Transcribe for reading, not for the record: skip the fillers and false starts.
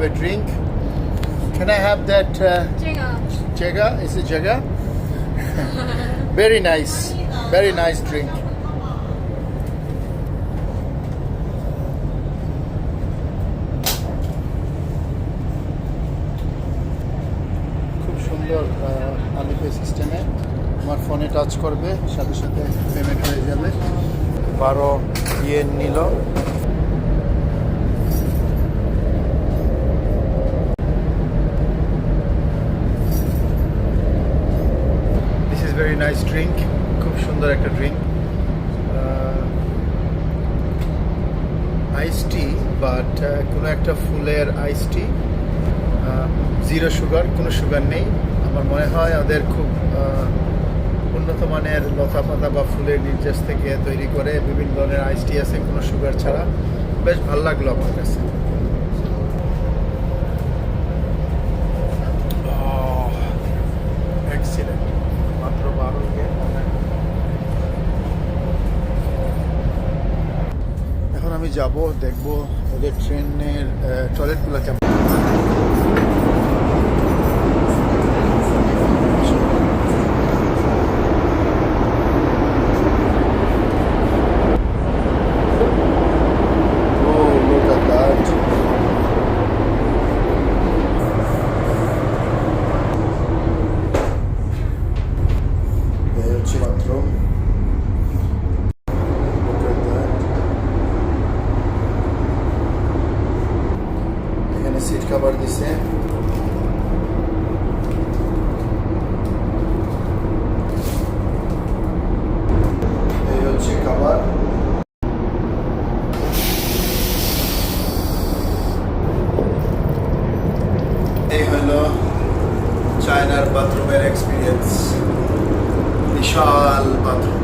a drink. Can I have that? Jenga. Jaga? Is it Jaga? Very nice. Very nice drink. খুব সুন্দর আলিপে সিস্টেমে আমার ফোনে touch করবে সাথে সাথে পেমেন্ট হয়ে যাবে 12 ইয়েন নিল ভেরি নাইস ড্রিঙ্ক খুব সুন্দর একটা ড্রিঙ্ক আইস টি বাট কোনো একটা ফুলের আইস টি জিরো সুগার কোনো সুগার নেই আমার মনে হয় ওদের খুব উন্নত মানের লতা পাতা বা ফুলের নির্যাস থেকে তৈরি করে বিভিন্ন ধরনের আইস টি আছে কোনো সুগার ছাড়া বেশ ভালো লাগলো আমার কাছে এক্সিলেন্ট মাত্র 12 ইয়েন এখন আমি যাব দেখব ওদের ট্রেনের টয়লেটগুলো কেমন bathroom. Look at that. এখানে সিট কভার দিছে এই হচ্ছে কভার এই হলো চায়নার বাথরুমের এক্সপিরিয়েন্স বিশাল বাথরুম